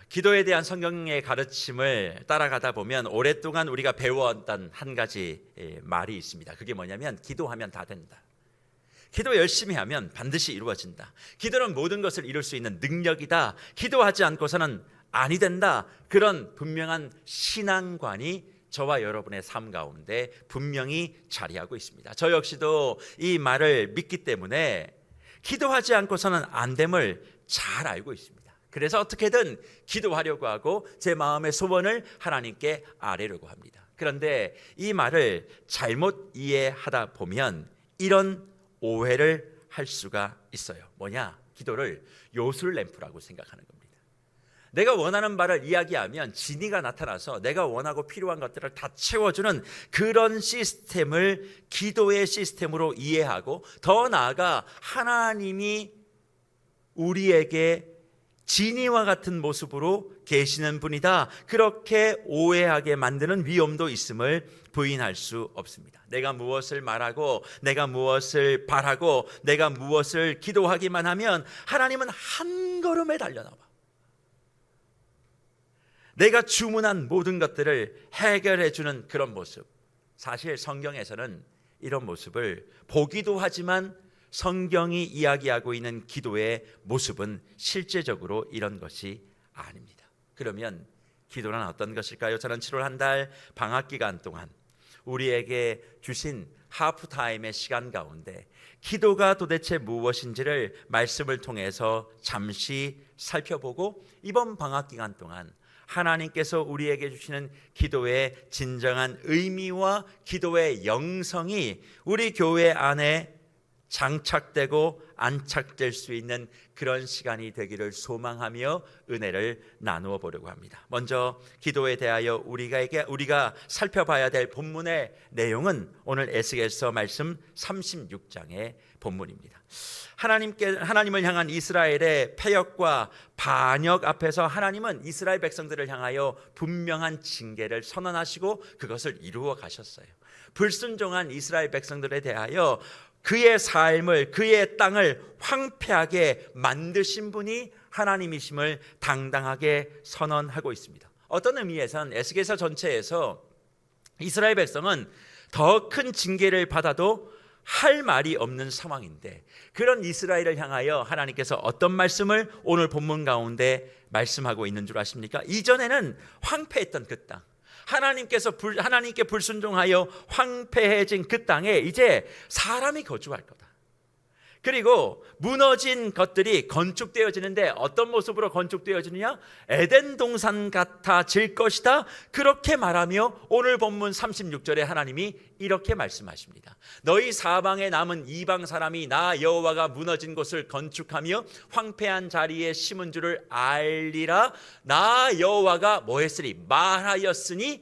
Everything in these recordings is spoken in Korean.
기도에 대한 성경의 가르침을 따라가다 보면 오랫동안 우리가 배워왔던 한 가지 말이 있습니다. 그게 뭐냐면 기도하면 다 된다. 기도 열심히 하면 반드시 이루어진다. 기도는 모든 것을 이룰 수 있는 능력이다. 기도하지 않고서는 아니 된다. 그런 분명한 신앙관이 저와 여러분의 삶 가운데 분명히 자리하고 있습니다. 저 역시도 이 말을 믿기 때문에 기도하지 않고서는 안 됨을 잘 알고 있습니다. 그래서 어떻게든 기도하려고 하고 제 마음의 소원을 하나님께 아뢰려고 합니다. 그런데 이 말을 잘못 이해하다 보면 이런 오해를 할 수가 있어요. 뭐냐? 기도를 요술램프라고 생각하는 겁니다. 내가 원하는 바를 이야기하면 진이가 나타나서 내가 원하고 필요한 것들을 다 채워주는 그런 시스템을 기도의 시스템으로 이해하고, 더 나아가 하나님이 우리에게 진이와 같은 모습으로 계시는 분이다, 그렇게 오해하게 만드는 위험도 있음을 부인할 수 없습니다. 내가 무엇을 말하고 내가 무엇을 바라고 내가 무엇을 기도하기만 하면 하나님은 한 걸음에 달려나와 내가 주문한 모든 것들을 해결해 주는 그런 모습. 사실 성경에서는 이런 모습을 보기도 하지만 성경이 이야기하고 있는 기도의 모습은 실제적으로 이런 것이 아닙니다. 그러면 기도는 어떤 것일까요? 저는 7월 한 달 방학 기간 동안 우리에게 주신 하프타임의 시간 가운데 기도가 도대체 무엇인지를 말씀을 통해서 잠시 살펴보고, 이번 방학 기간 동안 하나님께서 우리에게 주시는 기도의 진정한 의미와 기도의 영성이 우리 교회 안에 장착되고 안착될 수 있는 그런 시간이 되기를 소망하며 은혜를 나누어 보려고 합니다. 먼저 기도에 대하여 우리가 살펴봐야 될 본문의 내용은 오늘 에스겔서 말씀 36장의 본문입니다. 하나님을 향한 이스라엘의 패역과 반역 앞에서 하나님은 이스라엘 백성들을 향하여 분명한 징계를 선언하시고 그것을 이루어 가셨어요. 불순종한 이스라엘 백성들에 대하여 그의 삶을, 그의 땅을 황폐하게 만드신 분이 하나님이심을 당당하게 선언하고 있습니다. 어떤 의미에선 에스겔서 전체에서 이스라엘 백성은 더 큰 징계를 받아도 할 말이 없는 상황인데, 그런 이스라엘을 향하여 하나님께서 어떤 말씀을 오늘 본문 가운데 말씀하고 있는 줄 아십니까? 이전에는 황폐했던 그 땅, 하나님께 불순종하여 황폐해진 그 땅에 이제 사람이 거주할 거다. 그리고 무너진 것들이 건축되어지는데 어떤 모습으로 건축되어지느냐? 에덴 동산 같아질 것이다. 그렇게 말하며 오늘 본문 36절에 하나님이 이렇게 말씀하십니다. 너희 사방에 남은 이방 사람이 나 여호와가 무너진 곳을 건축하며 황폐한 자리에 심은 줄을 알리라. 나 여호와가 뭐 했으니? 말하였으니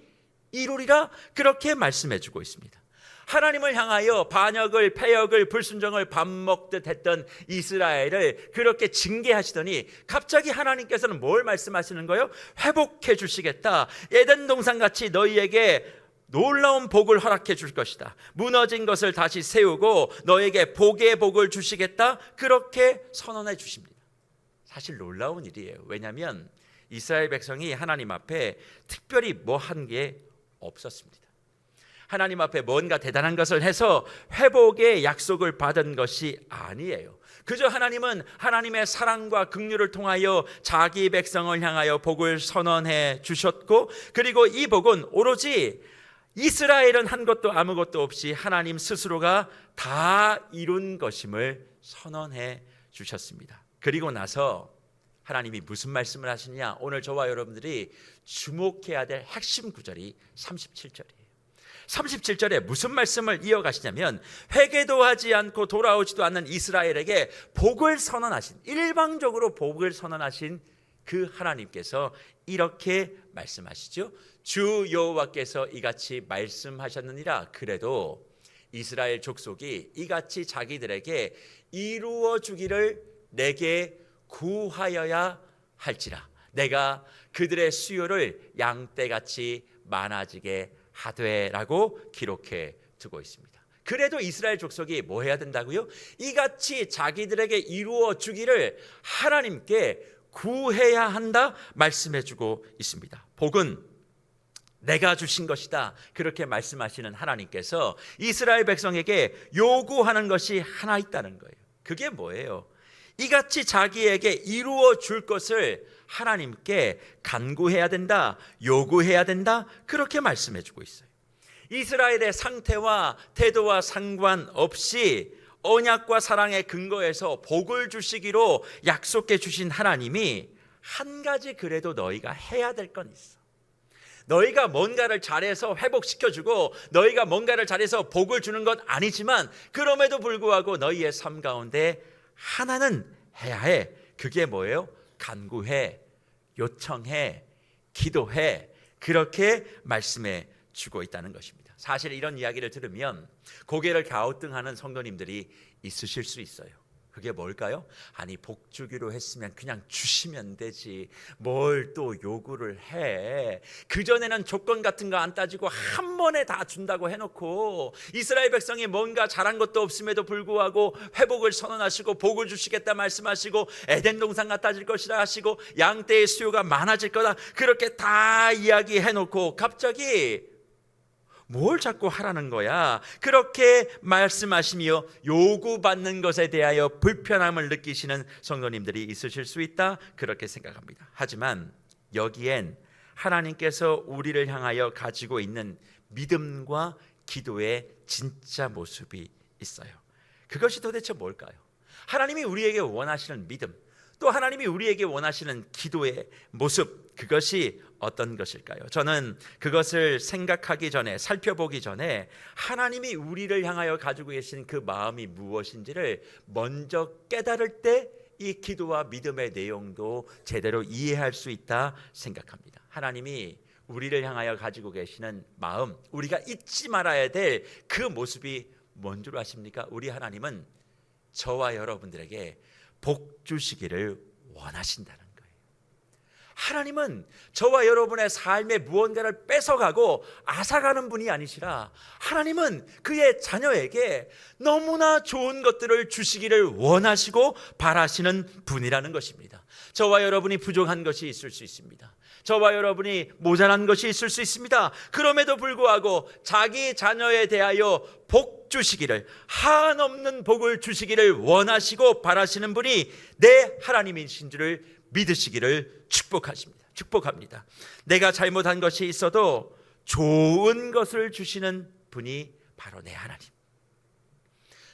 이루리라. 그렇게 말씀해 주고 있습니다. 하나님을 향하여 반역을, 패역을, 불순종을 밥 먹듯 했던 이스라엘을 그렇게 징계하시더니 갑자기 하나님께서는 뭘 말씀하시는 거예요? 회복해 주시겠다. 에덴 동산같이 너희에게 놀라운 복을 허락해 줄 것이다. 무너진 것을 다시 세우고 너에게 복의 복을 주시겠다. 그렇게 선언해 주십니다. 사실 놀라운 일이에요. 왜냐하면 이스라엘 백성이 하나님 앞에 특별히 뭐 한 게 없었습니다. 하나님 앞에 뭔가 대단한 것을 해서 회복의 약속을 받은 것이 아니에요. 그저 하나님은 하나님의 사랑과 긍휼을 통하여 자기 백성을 향하여 복을 선언해 주셨고, 그리고 이 복은 오로지 이스라엘은 한 것도 아무것도 없이 하나님 스스로가 다 이룬 것임을 선언해 주셨습니다. 그리고 나서 하나님이 무슨 말씀을 하시냐? 오늘 저와 여러분들이 주목해야 될 핵심 구절이 37절이에요. 37절에 무슨 말씀을 이어가시냐면, 회개도 하지 않고 돌아오지도 않는 이스라엘에게 복을 선언하신, 일방적으로 복을 선언하신 그 하나님께서 이렇게 말씀하시죠. 주 여호와께서 이같이 말씀하셨느니라. 그래도 이스라엘 족속이 이같이 자기들에게 이루어 주기를 내게 구하여야 할지라. 내가 그들의 수요를 양떼같이 많아지게 하되라고 기록해 두고 있습니다. 그래도 이스라엘 족속이 뭐 해야 된다고요? 이같이 자기들에게 이루어 주기를 하나님께 구해야 한다 말씀해주고 있습니다. 복은 내가 주신 것이다 그렇게 말씀하시는 하나님께서 이스라엘 백성에게 요구하는 것이 하나 있다는 거예요. 그게 뭐예요? 이같이 자기에게 이루어 줄 것을 하나님께 간구해야 된다, 요구해야 된다 그렇게 말씀해주고 있어요. 이스라엘의 상태와 태도와 상관없이 언약과 사랑의 근거에서 복을 주시기로 약속해 주신 하나님이 한 가지 그래도 너희가 해야 될 건 있어. 너희가 뭔가를 잘해서 회복시켜주고 너희가 뭔가를 잘해서 복을 주는 건 아니지만 그럼에도 불구하고 너희의 삶 가운데 하나는 해야 해. 그게 뭐예요? 간구해, 요청해, 기도해 그렇게 말씀해 주고 있다는 것입니다. 사실 이런 이야기를 들으면 고개를 갸우뚱하는 성도님들이 있으실 수 있어요. 그게 뭘까요? 아니 복 주기로 했으면 그냥 주시면 되지 뭘 또 요구를 해. 그전에는 조건 같은 거 안 따지고 한 번에 다 준다고 해놓고 이스라엘 백성이 뭔가 잘한 것도 없음에도 불구하고 회복을 선언하시고 복을 주시겠다 말씀하시고 에덴 동산 같아질 것이라 하시고 양떼의 수요가 많아질 거다 그렇게 다 이야기해놓고 갑자기 뭘 자꾸 하라는 거야? 그렇게 말씀하시며 요구받는 것에 대하여 불편함을 느끼시는 성도님들이 있으실 수 있다 그렇게 생각합니다. 하지만 여기엔 하나님께서 우리를 향하여 가지고 있는 믿음과 기도의 진짜 모습이 있어요. 그것이 도대체 뭘까요? 하나님이 우리에게 원하시는 믿음, 또 하나님이 우리에게 원하시는 기도의 모습, 그것이 어떤 것일까요? 저는 그것을 생각하기 전에, 살펴보기 전에 하나님이 우리를 향하여 가지고 계신 그 마음이 무엇인지를 먼저 깨달을 때 이 기도와 믿음의 내용도 제대로 이해할 수 있다 생각합니다. 하나님이 우리를 향하여 가지고 계시는 마음, 우리가 잊지 말아야 될 그 모습이 뭔 줄 아십니까? 우리 하나님은 저와 여러분들에게 복 주시기를 원하신다는 거예요. 하나님은 저와 여러분의 삶에 무언가를 뺏어가고 앗아가는 분이 아니시라 하나님은 그의 자녀에게 너무나 좋은 것들을 주시기를 원하시고 바라시는 분이라는 것입니다. 저와 여러분이 부족한 것이 있을 수 있습니다. 저와 여러분이 모자란 것이 있을 수 있습니다. 그럼에도 불구하고 자기 자녀에 대하여 복 주시기를, 한없는 복을 주시기를 원하시고 바라시는 분이 내 하나님이신 줄을 믿으시기를 축복합니다. 내가 잘못한 것이 있어도 좋은 것을 주시는 분이 바로 내 하나님.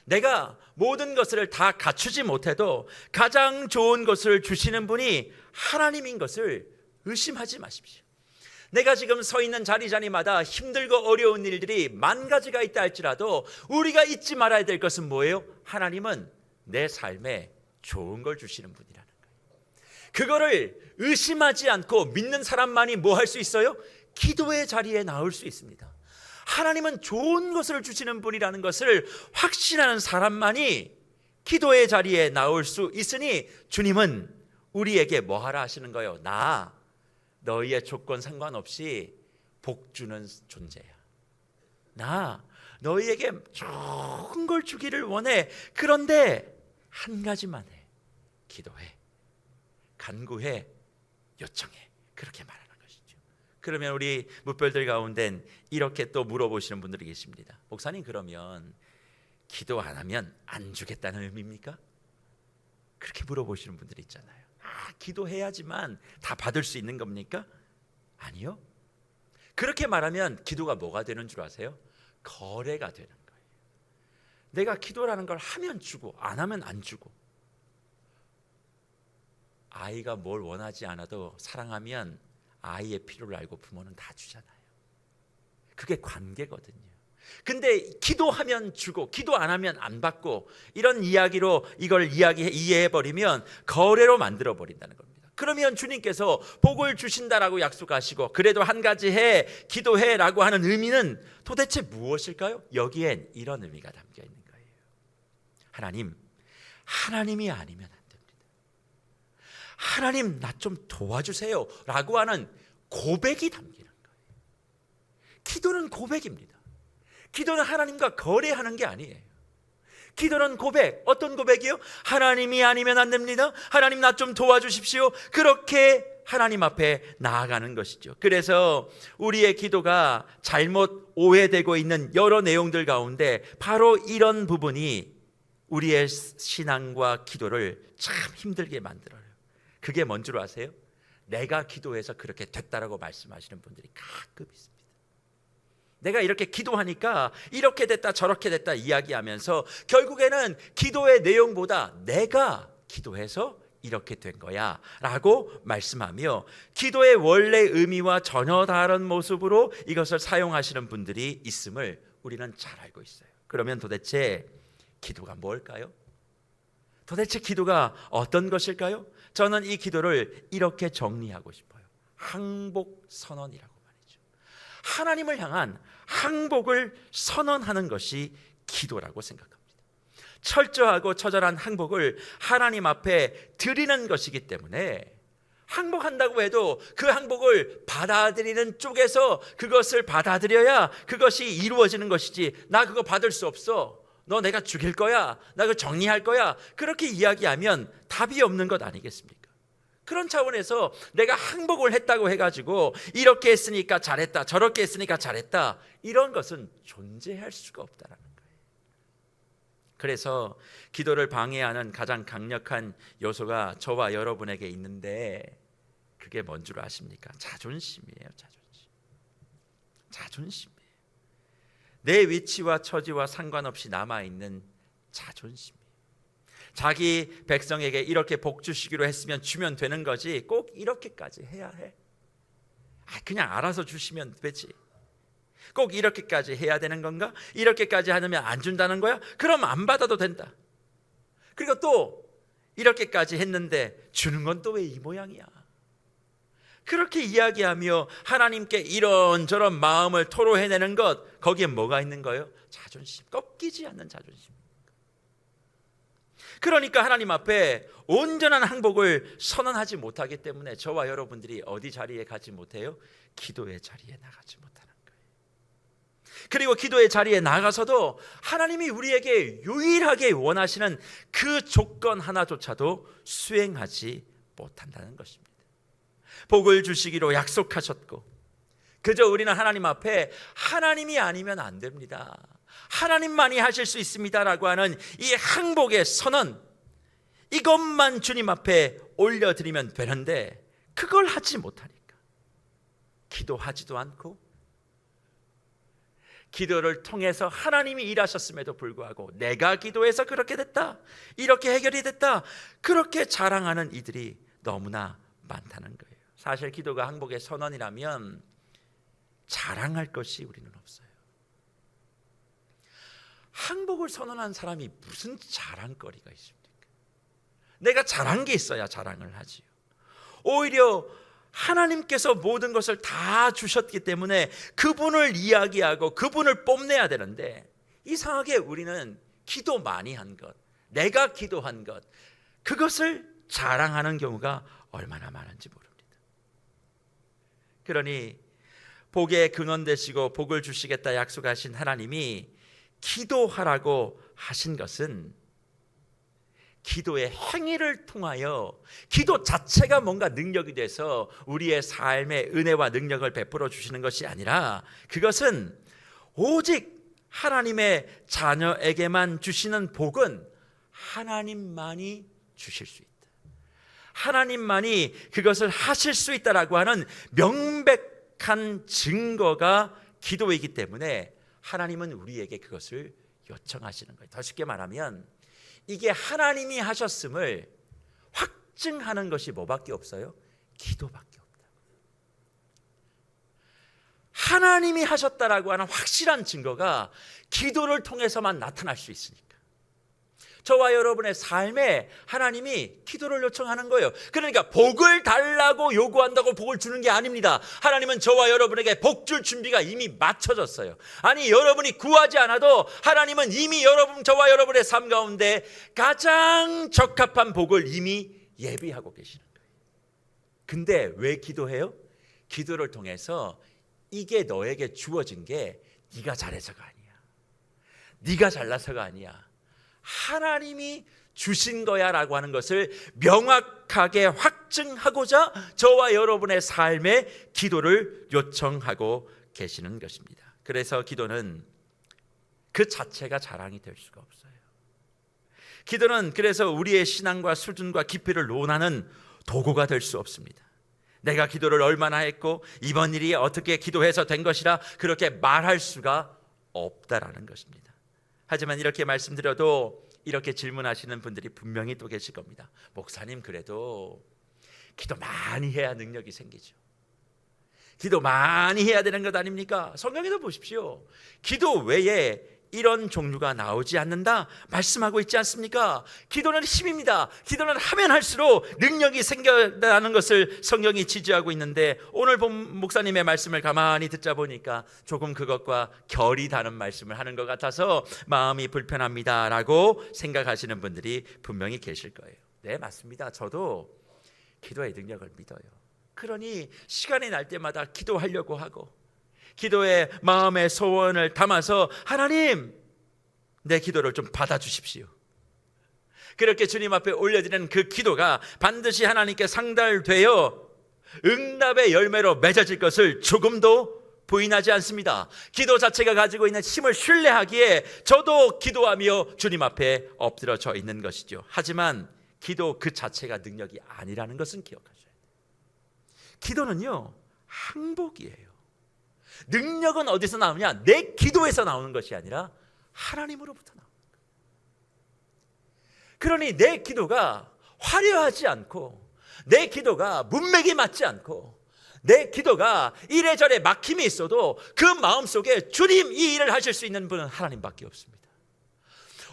내가 모든 것을 다 갖추지 못해도 가장 좋은 것을 주시는 분이 하나님인 것을 의심하지 마십시오. 내가 지금 서 있는 자리마다 힘들고 어려운 일들이 만 가지가 있다 할지라도 우리가 잊지 말아야 될 것은 뭐예요? 하나님은 내 삶에 좋은 걸 주시는 분이라는 거예요. 그거를 의심하지 않고 믿는 사람만이 뭐 할 수 있어요? 기도의 자리에 나올 수 있습니다. 하나님은 좋은 것을 주시는 분이라는 것을 확신하는 사람만이 기도의 자리에 나올 수 있으니 주님은 우리에게 뭐 하라 하시는 거예요? 나 너희의 조건 상관없이 복 주는 존재야. 나 너희에게 좋은 걸 주기를 원해. 그런데 한 가지만 해. 기도해, 간구해, 요청해. 그렇게 말하는 것이죠. 그러면 우리 뭇별들 가운데는 이렇게 또 물어보시는 분들이 계십니다. 목사님, 그러면 기도 안 하면 안 주겠다는 의미입니까? 그렇게 물어보시는 분들이 있잖아요. 기도해야지만 다 받을 수 있는 겁니까? 아니요. 그렇게 말하면 기도가 뭐가 되는 줄 아세요? 거래가 되는 거예요. 내가 기도라는 걸 하면 주고 안 하면 안 주고, 아이가 뭘 원하지 않아도 사랑하면 아이의 필요를 알고 부모는 다 주잖아요. 그게 관계거든요. 근데 기도하면 주고 기도 안 하면 안 받고 이런 이야기로 이걸 이해해버리면 거래로 만들어버린다는 겁니다. 그러면 주님께서 복을 주신다라고 약속하시고 그래도 한 가지 해, 기도해라고 하는 의미는 도대체 무엇일까요? 여기엔 이런 의미가 담겨 있는 거예요. 하나님이 아니면 안 됩니다. 하나님, 나 좀 도와주세요 라고 하는 고백이 담기는 거예요. 기도는 고백입니다. 기도는 하나님과 거래하는 게 아니에요. 기도는 고백. 어떤 고백이요? 하나님이 아니면 안 됩니다. 하나님 나 좀 도와주십시오. 그렇게 하나님 앞에 나아가는 것이죠. 그래서 우리의 기도가 잘못 오해되고 있는 여러 내용들 가운데 바로 이런 부분이 우리의 신앙과 기도를 참 힘들게 만들어요. 그게 뭔 줄 아세요? 내가 기도해서 그렇게 됐다라고 말씀하시는 분들이 가끔 있습니다. 내가 이렇게 기도하니까 이렇게 됐다 저렇게 됐다 이야기하면서 결국에는 기도의 내용보다 내가 기도해서 이렇게 된 거야 라고 말씀하며 기도의 원래 의미와 전혀 다른 모습으로 이것을 사용하시는 분들이 있음을 우리는 잘 알고 있어요. 그러면 도대체 기도가 뭘까요? 도대체 기도가 어떤 것일까요? 저는 이 기도를 이렇게 정리하고 싶어요. 항복 선언이라고 말이죠. 하나님을 향한 항복을 선언하는 것이 기도라고 생각합니다. 철저하고 처절한 항복을 하나님 앞에 드리는 것이기 때문에 항복한다고 해도 그 항복을 받아들이는 쪽에서 그것을 받아들여야 그것이 이루어지는 것이지, 나 그거 받을 수 없어, 너 내가 죽일 거야, 나 그거 정리할 거야, 그렇게 이야기하면 답이 없는 것 아니겠습니까? 그런 차원에서 내가 항복을 했다고 해가지고 이렇게 했으니까 잘했다, 저렇게 했으니까 잘했다, 이런 것은 존재할 수가 없다라는 거예요. 그래서 기도를 방해하는 가장 강력한 요소가 저와 여러분에게 있는데 그게 뭔 줄 아십니까? 자존심이에요. 자존심이에요. 내 위치와 처지와 상관없이 남아있는 자존심이에요. 자기 백성에게 이렇게 복 주시기로 했으면 주면 되는 거지 꼭 이렇게까지 해야 해? 그냥 알아서 주시면 되지. 꼭 이렇게까지 해야 되는 건가? 이렇게까지 하면 안 준다는 거야? 그럼 안 받아도 된다. 그리고 또 이렇게까지 했는데 주는 건 또 왜 이 모양이야? 그렇게 이야기하며 하나님께 이런저런 마음을 토로해내는 것, 거기에 뭐가 있는 거예요? 자존심, 꺾이지 않는 자존심. 그러니까 하나님 앞에 온전한 항복을 선언하지 못하기 때문에 저와 여러분들이 어디 자리에 가지 못해요? 기도의 자리에 나가지 못하는 거예요. 그리고 기도의 자리에 나가서도 하나님이 우리에게 유일하게 원하시는 그 조건 하나조차도 수행하지 못한다는 것입니다. 복을 주시기로 약속하셨고 그저 우리는 하나님 앞에 하나님이 아니면 안 됩니다, 하나님만이 하실 수 있습니다라고 하는 이 항복의 선언, 이것만 주님 앞에 올려드리면 되는데 그걸 하지 못하니까 기도하지도 않고, 기도를 통해서 하나님이 일하셨음에도 불구하고 내가 기도해서 그렇게 됐다, 이렇게 해결이 됐다, 그렇게 자랑하는 이들이 너무나 많다는 거예요. 사실 기도가 항복의 선언이라면 자랑할 것이 우리는 없어요. 항복을 선언한 사람이 무슨 자랑거리가 있습니까? 내가 잘한 게 있어야 자랑을 하지요. 오히려 하나님께서 모든 것을 다 주셨기 때문에 그분을 이야기하고 그분을 뽐내야 되는데 이상하게 우리는 기도 많이 한 것, 내가 기도한 것, 그것을 자랑하는 경우가 얼마나 많은지 모릅니다. 그러니 복의 근원 되시고 복을 주시겠다 약속하신 하나님이 기도하라고 하신 것은 기도의 행위를 통하여 기도 자체가 뭔가 능력이 돼서 우리의 삶에 은혜와 능력을 베풀어 주시는 것이 아니라 그것은 오직 하나님의 자녀에게만 주시는 복은 하나님만이 주실 수 있다, 하나님만이 그것을 하실 수 있다라고 하는 명백한 증거가 기도이기 때문에 하나님은 우리에게 그것을 요청하시는 거예요. 더 쉽게 말하면 이게 하나님이 하셨음을 확증하는 것이 뭐밖에 없어요? 기도밖에 없다. 하나님이 하셨다라고 하는 확실한 증거가 기도를 통해서만 나타날 수 있으니까 저와 여러분의 삶에 하나님이 기도를 요청하는 거예요. 그러니까 복을 달라고 요구한다고 복을 주는 게 아닙니다. 하나님은 저와 여러분에게 복 줄 준비가 이미 맞춰졌어요. 아니, 여러분이 구하지 않아도 하나님은 이미 저와 여러분의 삶 가운데 가장 적합한 복을 이미 예비하고 계시는 거예요. 근데 왜 기도해요? 기도를 통해서 이게 너에게 주어진 게 네가 잘해서가 아니야, 네가 잘나서가 아니야, 하나님이 주신 거야 라고 하는 것을 명확하게 확증하고자 저와 여러분의 삶에 기도를 요청하고 계시는 것입니다. 그래서 기도는 그 자체가 자랑이 될 수가 없어요. 기도는 그래서 우리의 신앙과 수준과 깊이를 논하는 도구가 될 수 없습니다. 내가 기도를 얼마나 했고 이번 일이 어떻게 기도해서 된 것이라 그렇게 말할 수가 없다라는 것입니다. 하지만 이렇게 말씀드려도 이렇게 질문하시는 분들이 분명히 또 계실 겁니다. 목사님, 그래도 기도 많이 해야 능력이 생기죠. 기도 많이 해야 되는 것 아닙니까? 성경에도 보십시오. 기도 외에 이런 종류가 나오지 않는다 말씀하고 있지 않습니까? 기도는 힘입니다. 기도는 하면 할수록 능력이 생겨나는 것을 성경이 지지하고 있는데, 오늘 본 목사님의 말씀을 가만히 듣자 보니까 조금 그것과 결이 다른 말씀을 하는 것 같아서 마음이 불편합니다 라고 생각하시는 분들이 분명히 계실 거예요. 네, 맞습니다. 저도 기도의 능력을 믿어요. 그러니 시간이 날 때마다 기도하려고 하고 기도의 마음의 소원을 담아서 하나님, 내 기도를 좀 받아주십시오. 그렇게 주님 앞에 올려드리는 그 기도가 반드시 하나님께 상달되어 응답의 열매로 맺어질 것을 조금도 부인하지 않습니다. 기도 자체가 가지고 있는 힘을 신뢰하기에 저도 기도하며 주님 앞에 엎드려져 있는 것이죠. 하지만 기도 그 자체가 능력이 아니라는 것은 기억하셔야 돼요. 기도는요, 항복이에요. 능력은 어디서 나오냐? 내 기도에서 나오는 것이 아니라 하나님으로부터 나옵니다. 그러니 내 기도가 화려하지 않고, 내 기도가 문맥이 맞지 않고, 내 기도가 이래저래 막힘이 있어도 그 마음속에 주님, 이 일을 하실 수 있는 분은 하나님밖에 없습니다.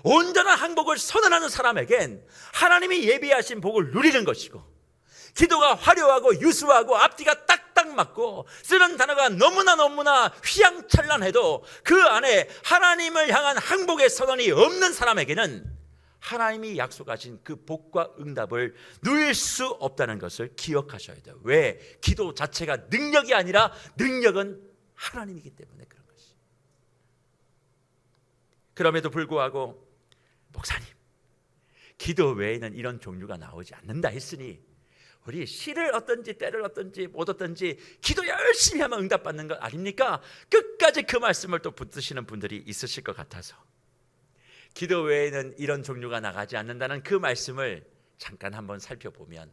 온전한 항복을 선언하는 사람에겐 하나님이 예비하신 복을 누리는 것이고, 기도가 화려하고 유수하고 앞뒤가 딱딱 맞고 쓰는 단어가 너무나 휘황찬란해도 그 안에 하나님을 향한 항복의 선언이 없는 사람에게는 하나님이 약속하신 그 복과 응답을 누릴 수 없다는 것을 기억하셔야 돼요. 왜? 기도 자체가 능력이 아니라 능력은 하나님이기 때문에 그런 것이. 그럼에도 불구하고 목사님, 기도 외에는 이런 종류가 나오지 않는다 했으니 우리 시를 얻든지 때를 얻든지 못 얻든지 기도 열심히 하면 응답받는 것 아닙니까? 끝까지 그 말씀을 또 붙드시는 분들이 있으실 것 같아서 기도 외에는 이런 종류가 나가지 않는다는 그 말씀을 잠깐 한번 살펴보면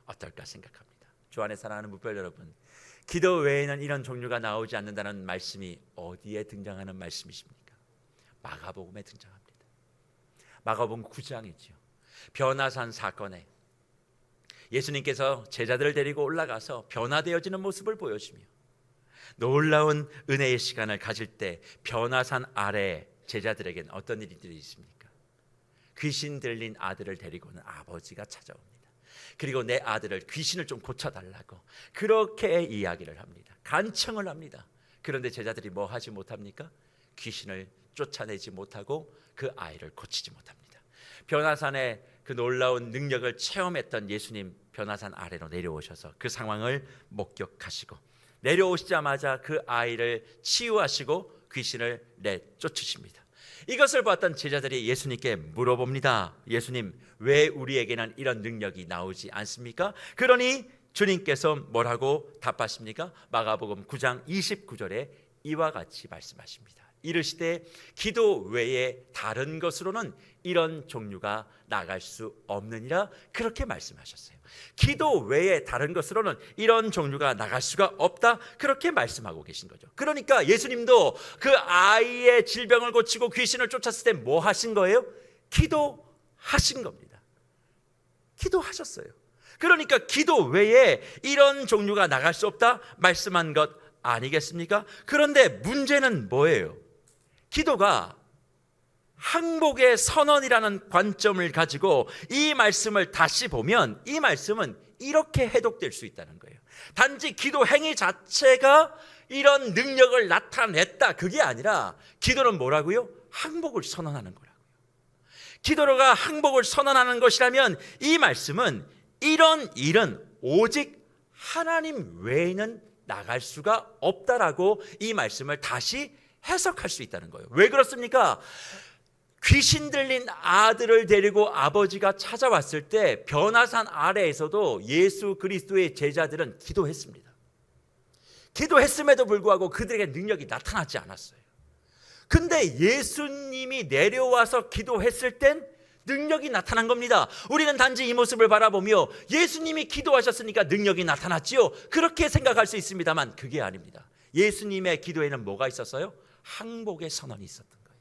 어떨까 생각합니다. 주 안에 사랑하는 무별 여러분, 기도 외에는 이런 종류가 나오지 않는다는 말씀이 어디에 등장하는 말씀이십니까? 마가복음에 등장합니다. 마가복음 9장이죠. 변화산 사건에 예수님께서 제자들을 데리고 올라가서 변화되어지는 모습을 보여주며 놀라운 은혜의 시간을 가질 때 변화산 아래 제자들에게는 어떤 일들이 있습니까? 귀신 들린 아들을 데리고는 아버지가 찾아옵니다. 그리고 내 아들을 귀신을 좀 고쳐달라고 그렇게 이야기를 합니다. 간청을 합니다. 그런데 제자들이 뭐 하지 못합니까? 귀신을 쫓아내지 못하고 그 아이를 고치지 못합니다. 변화산의 그 놀라운 능력을 체험했던 예수님, 변화산 아래로 내려오셔서 그 상황을 목격하시고 내려오시자마자 그 아이를 치유하시고 귀신을 내쫓으십니다. 이것을 봤던 제자들이 예수님께 물어봅니다. 예수님, 왜 우리에게는 이런 능력이 나오지 않습니까? 그러니 주님께서 뭐라고 답하십니까? 마가복음 9장 29절에 이와 같이 말씀하십니다. 이르시되 기도 외에 다른 것으로는 이런 종류가 나갈 수 없느니라, 그렇게 말씀하셨어요. 기도 외에 다른 것으로는 이런 종류가 나갈 수가 없다, 그렇게 말씀하고 계신 거죠. 그러니까 예수님도 그 아이의 질병을 고치고 귀신을 쫓았을 때 뭐 하신 거예요? 기도하신 겁니다. 기도하셨어요. 그러니까 기도 외에 이런 종류가 나갈 수 없다 말씀한 것 아니겠습니까? 그런데 문제는 뭐예요? 기도가 항복의 선언이라는 관점을 가지고 이 말씀을 다시 보면 이 말씀은 이렇게 해독될 수 있다는 거예요. 단지 기도 행위 자체가 이런 능력을 나타냈다, 그게 아니라 기도는 뭐라고요? 항복을 선언하는 거라고요. 기도가 항복을 선언하는 것이라면 이 말씀은 이런 일은 오직 하나님 외에는 나갈 수가 없다라고 이 말씀을 다시 해석할 수 있다는 거예요. 왜 그렇습니까? 귀신 들린 아들을 데리고 아버지가 찾아왔을 때 변화산 아래에서도 예수 그리스도의 제자들은 기도했습니다. 기도했음에도 불구하고 그들에게 능력이 나타나지 않았어요. 근데 예수님이 내려와서 기도했을 땐 능력이 나타난 겁니다. 우리는 단지 이 모습을 바라보며 예수님이 기도하셨으니까 능력이 나타났지요, 그렇게 생각할 수 있습니다만 그게 아닙니다. 예수님의 기도에는 뭐가 있었어요? 항복의 선언이 있었던 거예요.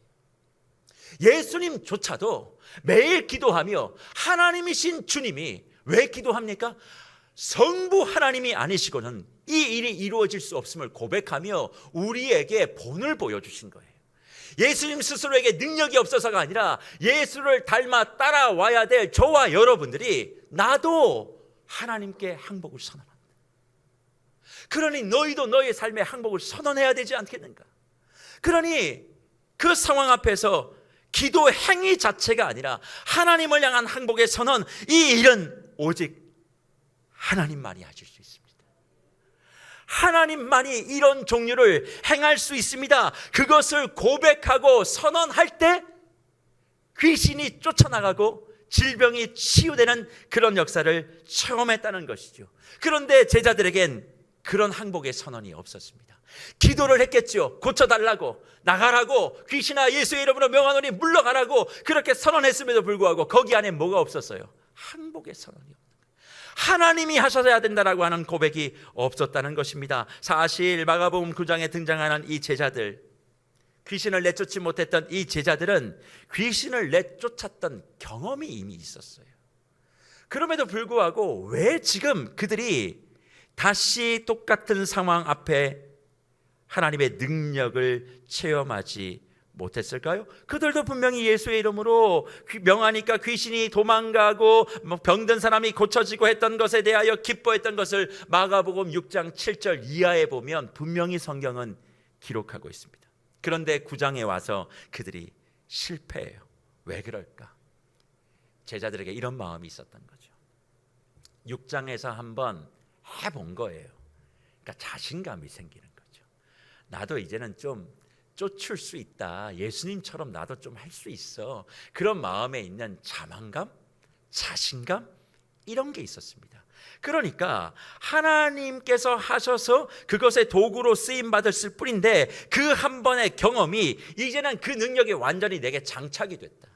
예수님조차도 매일 기도하며 하나님이신 주님이 왜 기도합니까? 성부 하나님이 아니시고는 이 일이 이루어질 수 없음을 고백하며 우리에게 본을 보여주신 거예요. 예수님 스스로에게 능력이 없어서가 아니라 예수를 닮아 따라와야 될 저와 여러분들이 나도 하나님께 항복을 선언합니다. 그러니 너희도 너희의 삶에 항복을 선언해야 되지 않겠는가? 그러니 그 상황 앞에서 기도 행위 자체가 아니라 하나님을 향한 항복의 선언, 이 일은 오직 하나님만이 하실 수 있습니다. 하나님만이 이런 종류를 행할 수 있습니다. 그것을 고백하고 선언할 때 귀신이 쫓아나가고 질병이 치유되는 그런 역사를 체험했다는 것이죠. 그런데 제자들에겐 그런 항복의 선언이 없었습니다. 기도를 했겠죠. 고쳐달라고, 나가라고, 귀신아 예수의 이름으로 명하노니 물러가라고 그렇게 선언했음에도 불구하고 거기 안에 뭐가 없었어요? 항복의 선언이요. 하나님이 하셔야 된다라고 하는 고백이 없었다는 것입니다. 사실 마가복음 9장에 등장하는 이 제자들, 귀신을 내쫓지 못했던 이 제자들은 귀신을 내쫓았던 경험이 이미 있었어요. 그럼에도 불구하고 왜 지금 그들이 다시 똑같은 상황 앞에 하나님의 능력을 체험하지 못했을까요? 그들도 분명히 예수의 이름으로 명하니까 귀신이 도망가고 병든 사람이 고쳐지고 했던 것에 대하여 기뻐했던 것을 마가복음 6장 7절 이하에 보면 분명히 성경은 기록하고 있습니다. 그런데 9장에 와서 그들이 실패해요. 왜 그럴까? 제자들에게 이런 마음이 있었던 거죠. 6장에서 한번 해본 거예요. 그러니까 자신감이 생기는 거죠. 나도 이제는 좀 쫓을 수 있다. 예수님처럼 나도 좀 할 수 있어. 그런 마음에 있는 자만감, 자신감, 이런 게 있었습니다. 그러니까 하나님께서 하셔서 그것의 도구로 쓰임 받았을 뿐인데 그 한 번의 경험이 이제는 그 능력이 완전히 내게 장착이 됐다.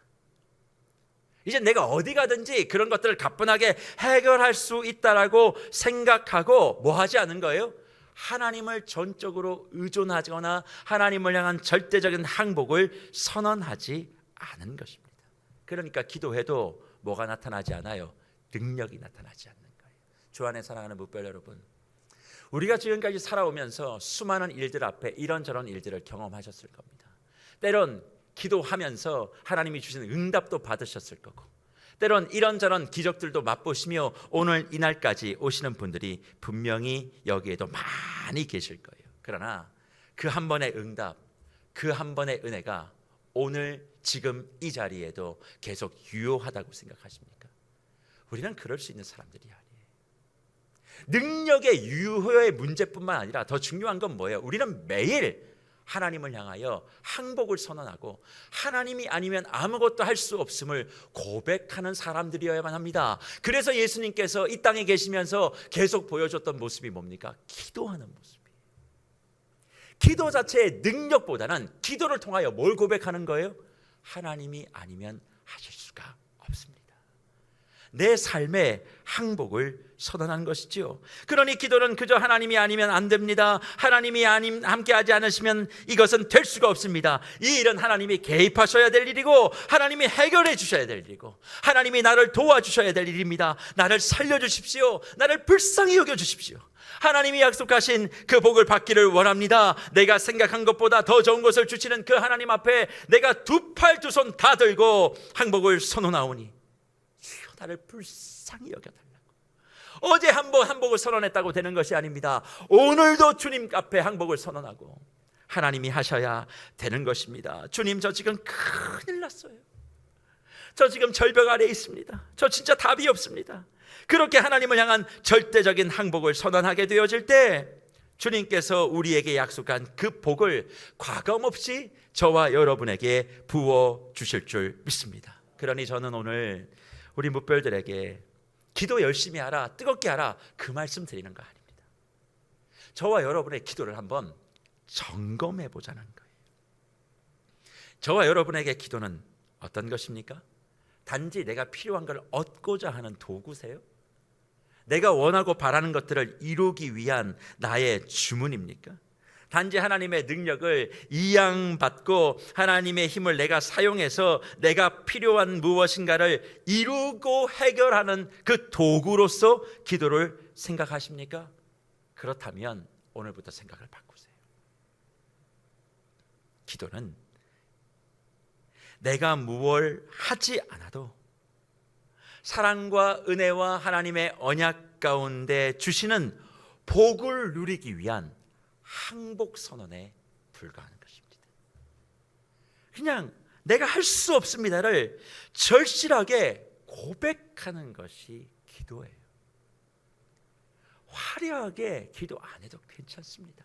이제 내가 어디 가든지 그런 것들을 가뿐하게 해결할 수 있다라고 생각하고 뭐 하지 않은 거예요? 하나님을 전적으로 의존하거나 하나님을 향한 절대적인 항복을 선언하지 않은 것입니다. 그러니까 기도해도 뭐가 나타나지 않아요? 능력이 나타나지 않는 거예요. 주 안에 사랑하는 묵별 여러분, 우리가 지금까지 살아오면서 수많은 일들 앞에 이런저런 일들을 경험하셨을 겁니다. 때론 기도하면서 하나님이 주시는 응답도 받으셨을 거고, 때론 이런저런 기적들도 맛보시며 오늘 이날까지 오시는 분들이 분명히 여기에도 많이 계실 거예요. 그러나 그 한 번의 응답, 그 한 번의 은혜가 오늘 지금 이 자리에도 계속 유효하다고 생각하십니까? 우리는 그럴 수 있는 사람들이 아니에요. 능력의 유효의 문제뿐만 아니라 더 중요한 건 뭐예요? 우리는 매일 하나님을 향하여 항복을 선언하고 하나님이 아니면 아무것도 할 수 없음을 고백하는 사람들이어야만 합니다. 그래서 예수님께서 이 땅에 계시면서 계속 보여줬던 모습이 뭡니까? 기도하는 모습이에요. 기도 자체의 능력보다는 기도를 통하여 뭘 고백하는 거예요? 하나님이 아니면 하실 수가 없습니다. 내 삶의 항복을 선언한 것이지요. 그러니 기도는 그저 하나님이 아니면 안 됩니다. 하나님이 함께하지 않으시면 이것은 될 수가 없습니다. 이 일은 하나님이 개입하셔야 될 일이고 하나님이 해결해 주셔야 될 일이고 하나님이 나를 도와주셔야 될 일입니다. 나를 살려주십시오. 나를 불쌍히 여겨주십시오. 하나님이 약속하신 그 복을 받기를 원합니다. 내가 생각한 것보다 더 좋은 것을 주시는 그 하나님 앞에 내가 두 팔 두 손 다 들고 항복을 선언하오니 주여 나를 불쌍히 여겨달라고. 어제 한번 항복을 선언했다고 되는 것이 아닙니다. 오늘도 주님 앞에 항복을 선언하고 하나님이 하셔야 되는 것입니다. 주님, 저 지금 큰일 났어요. 저 지금 절벽 아래에 있습니다. 저 진짜 답이 없습니다. 그렇게 하나님을 향한 절대적인 항복을 선언하게 되어질 때 주님께서 우리에게 약속한 그 복을 과감없이 저와 여러분에게 부어 주실 줄 믿습니다. 그러니 저는 오늘 우리 묵별들에게 기도 열심히 하라, 뜨겁게 하라, 그 말씀 드리는 거 아닙니다. 저와 여러분의 기도를 한번 점검해 보자는 거예요. 저와 여러분에게 기도는 어떤 것입니까? 단지 내가 필요한 걸 얻고자 하는 도구세요? 내가 원하고 바라는 것들을 이루기 위한 나의 주문입니까? 단지 하나님의 능력을 이양받고 하나님의 힘을 내가 사용해서 내가 필요한 무엇인가를 이루고 해결하는 그 도구로서 기도를 생각하십니까? 그렇다면 오늘부터 생각을 바꾸세요. 기도는 내가 무엇을 하지 않아도 사랑과 은혜와 하나님의 언약 가운데 주시는 복을 누리기 위한 항복 선언에 불과하는 것입니다. 그냥 내가 할 수 없습니다를 절실하게 고백하는 것이 기도예요. 화려하게 기도 안 해도 괜찮습니다.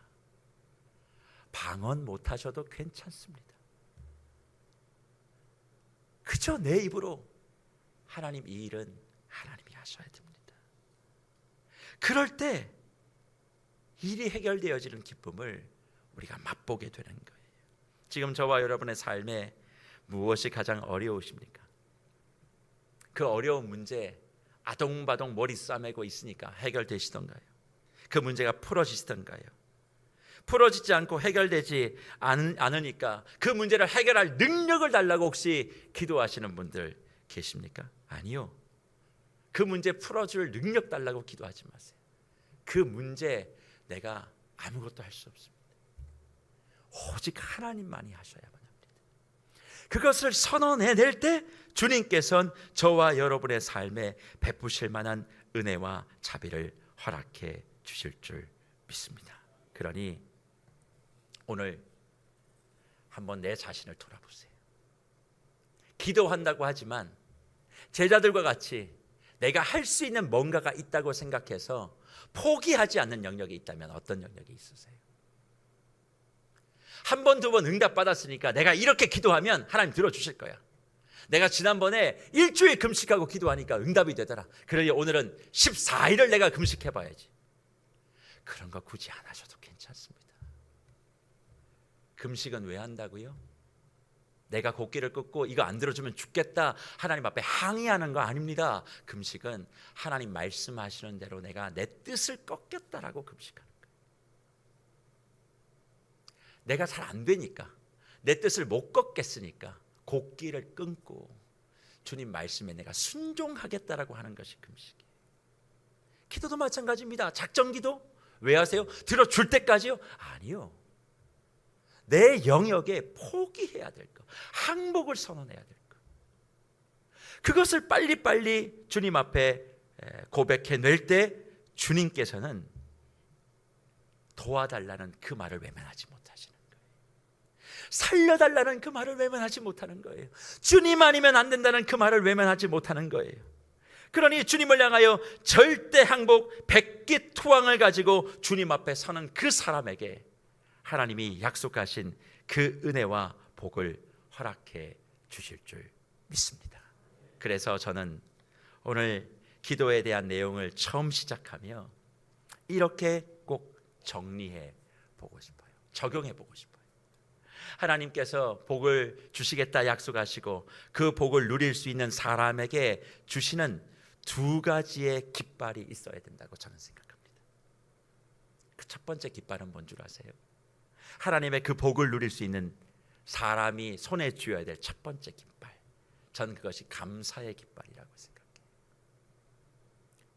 방언 못 하셔도 괜찮습니다. 그저 내 입으로 하나님, 이 일은 하나님이 하셔야 됩니다. 그럴 때 일이 해결되어지는 기쁨을 우리가 맛보게 되는 거예요. 지금 저와 여러분의 삶에 무엇이 가장 어려우십니까? 그 어려운 문제 아동바동 머리 싸매고 있으니까 해결되시던가요? 그 문제가 풀어지시던가요? 풀어지지 않고 해결되지 않으니까 그 문제를 해결할 능력을 달라고 혹시 기도하시는 분들 계십니까? 아니요. 그 문제 풀어줄 능력 달라고 기도하지 마세요. 그 문제 내가 아무것도 할 수 없습니다. 오직 하나님만이 하셔야만 합니다. 그것을 선언해낼 때 주님께서는 저와 여러분의 삶에 베푸실 만한 은혜와 자비를 허락해 주실 줄 믿습니다. 그러니 오늘 한번 내 자신을 돌아보세요. 기도한다고 하지만 제자들과 같이 내가 할 수 있는 뭔가가 있다고 생각해서 포기하지 않는 영역이 있다면 어떤 영역이 있으세요? 한 번, 두 번 응답받았으니까 내가 이렇게 기도하면 하나님 들어주실 거야. 내가 지난번에 일주일 금식하고 기도하니까 응답이 되더라. 그러니 오늘은 14일을 내가 금식해봐야지. 그런 거 굳이 안 하셔도 괜찮습니다. 금식은 왜 한다고요? 내가 곡기를 끊고 이거 안 들어주면 죽겠다 하나님 앞에 항의하는 거 아닙니다. 금식은 하나님 말씀하시는 대로 내가 내 뜻을 꺾겠다라고 금식하는 거예요. 내가 잘 안 되니까, 내 뜻을 못 꺾겠으니까 곡기를 끊고 주님 말씀에 내가 순종하겠다라고 하는 것이 금식이에요. 기도도 마찬가지입니다. 작정기도 왜 하세요? 들어줄 때까지요? 아니요. 내 영역에 포기해야 될 것, 항복을 선언해야 될 것, 그것을 빨리빨리 주님 앞에 고백해낼 때 주님께서는 도와달라는 그 말을 외면하지 못하시는 거예요. 살려달라는 그 말을 외면하지 못하는 거예요. 주님 아니면 안 된다는 그 말을 외면하지 못하는 거예요. 그러니 주님을 향하여 절대 항복, 백기투항을 가지고 주님 앞에 서는 그 사람에게 하나님이 약속하신 그 은혜와 복을 허락해 주실 줄 믿습니다. 그래서 저는 오늘 기도에 대한 내용을 처음 시작하며 이렇게 꼭 정리해 보고 싶어요. 적용해 보고 싶어요. 하나님께서 복을 주시겠다 약속하시고 그 복을 누릴 수 있는 사람에게 주시는 두 가지의 깃발이 있어야 된다고 저는 생각합니다. 그 첫 번째 깃발은 뭔 줄 아세요? 하나님의 그 복을 누릴 수 있는 사람이 손에 쥐어야 될 첫 번째 깃발, 저는 그것이 감사의 깃발이라고 생각해요.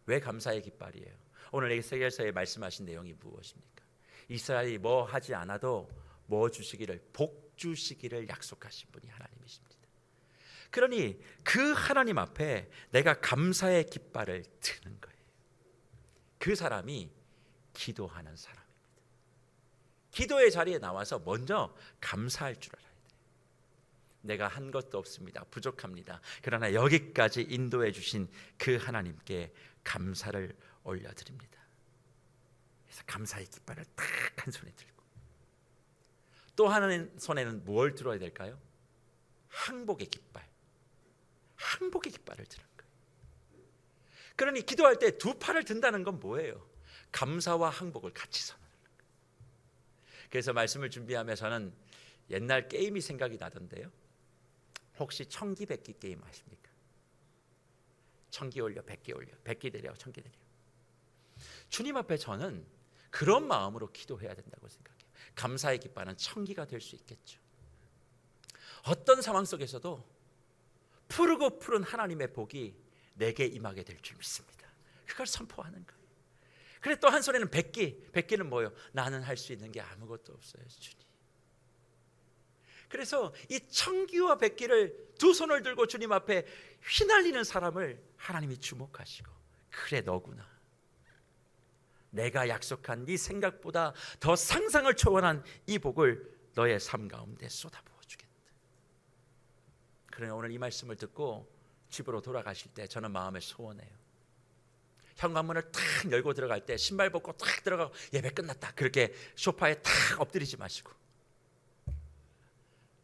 왜 감사의 깃발이에요? 오늘 에스겔서에 말씀하신 내용이 무엇입니까? 이스라엘이 뭐 하지 않아도 뭐 주시기를, 복 주시기를 약속하신 분이 하나님이십니다. 그러니 그 하나님 앞에 내가 감사의 깃발을 드는 거예요. 그 사람이 기도하는 사람입니다. 기도의 자리에 나와서 먼저 감사할 줄 알아야 돼요. 내가 한 것도 없습니다. 부족합니다. 그러나 여기까지 인도해 주신 그 하나님께 감사를 올려드립니다. 그래서 감사의 깃발을 딱 한 손에 들고 또 한 손에는 뭘 들어야 될까요? 항복의 깃발, 항복의 깃발을 드는 거예요. 그러니 기도할 때 두 팔을 든다는 건 뭐예요? 감사와 항복을 같이 선언하는 거예요. 그래서 말씀을 준비하면서는 옛날 게임이 생각이 나던데요. 혹시 청기백기 게임 아십니까? 청기 올려 백기 올려, 백기 내려 청기 내려. 주님 앞에 저는 그런 마음으로 기도해야 된다고 생각해요. 감사의 깃발은 청기가 될 수 있겠죠. 어떤 상황 속에서도 푸르고 푸른 하나님의 복이 내게 임하게 될 줄 믿습니다. 그걸 선포하는 거예요. 그래 또 한 손에는 백기, 백기는 뭐예요? 나는 할 수 있는 게 아무것도 없어요, 주님. 그래서 이 청기와 백기를 두 손을 들고 주님 앞에 휘날리는 사람을 하나님이 주목하시고, 그래 너구나. 내가 약속한 네 생각보다 더 상상을 초월한 이 복을 너의 삶 가운데 쏟아부어 주겠다. 그러나 오늘 이 말씀을 듣고 집으로 돌아가실 때 저는 마음에 소원해요. 현관문을 탁 열고 들어갈 때 신발 벗고 탁 들어가고 예배 끝났다 그렇게 소파에 탁 엎드리지 마시고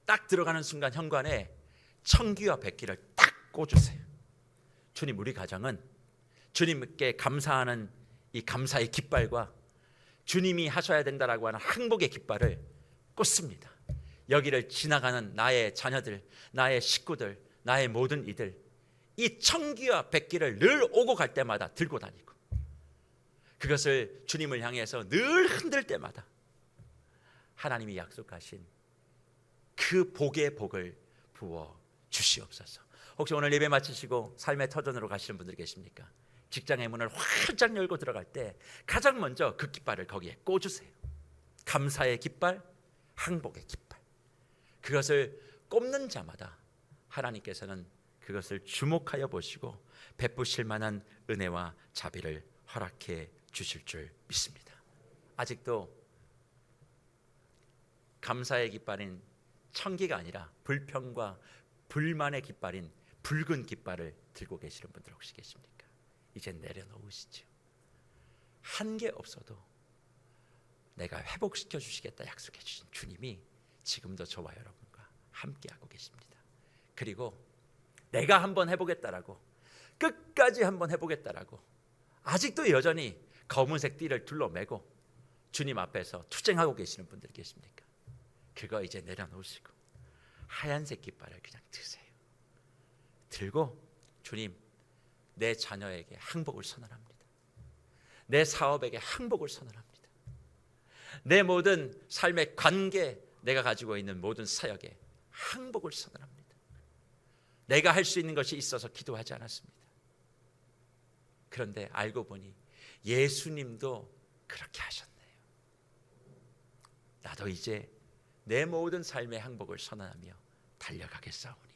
딱 들어가는 순간 현관에 청기와 백기를 딱 꽂으세요. 주님, 우리 가정은 주님께 감사하는 이 감사의 깃발과 주님이 하셔야 된다라고 하는 항복의 깃발을 꽂습니다. 여기를 지나가는 나의 자녀들, 나의 식구들, 나의 모든 이들, 이 청기와 백기를 늘 오고 갈 때마다 들고 다니고, 그것을 주님을 향해서 늘 흔들 때마다 하나님이 약속하신 그 복의 복을 부어 주시옵소서. 혹시 오늘 예배 마치시고 삶의 터전으로 가시는 분들 계십니까? 직장의 문을 활짝 열고 들어갈 때 가장 먼저 그 깃발을 거기에 꽂으세요. 감사의 깃발, 항복의 깃발. 그것을 꼽는 자마다 하나님께서는 그것을 주목하여 보시고 베푸실 만한 은혜와 자비를 허락해 주실 줄 믿습니다. 아직도 감사의 깃발인 청기가 아니라 불평과 불만의 깃발인 붉은 깃발을 들고 계시는 분들 혹시 계십니까? 이제 내려놓으시죠. 한 게 없어도 내가 회복시켜 주시겠다 약속해 주신 주님이 지금도 저와 여러분과 함께하고 계십니다. 그리고 내가 한번 해보겠다라고, 끝까지 한번 해보겠다라고 아직도 여전히 검은색 띠를 둘러매고 주님 앞에서 투쟁하고 계시는 분들 계십니까? 그거 이제 내려놓으시고 하얀색 깃발을 그냥 드세요. 들고 주님, 내 자녀에게 항복을 선언합니다. 내 사업에게 항복을 선언합니다. 내 모든 삶의 관계, 내가 가지고 있는 모든 사역에 항복을 선언합니다. 내가 할 수 있는 것이 있어서 기도하지 않았습니다. 그런데 알고 보니 예수님도 그렇게 하셨네요. 나도 이제 내 모든 삶의 항복을 선언하며 달려가겠사오니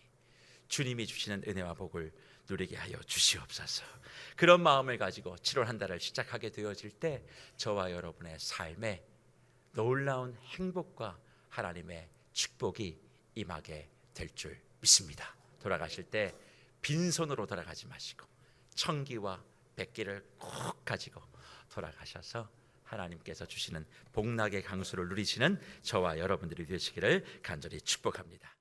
주님이 주시는 은혜와 복을 누리게 하여 주시옵소서. 그런 마음을 가지고 7월 한 달을 시작하게 되어질 때 저와 여러분의 삶에 놀라운 행복과 하나님의 축복이 임하게 될 줄 믿습니다. 돌아가실 때 빈손으로 돌아가지 마시고 청기와 백기를 꼭 가지고 돌아가셔서 하나님께서 주시는 복락의 강수를 누리시는 저와 여러분들이 되시기를 간절히 축복합니다.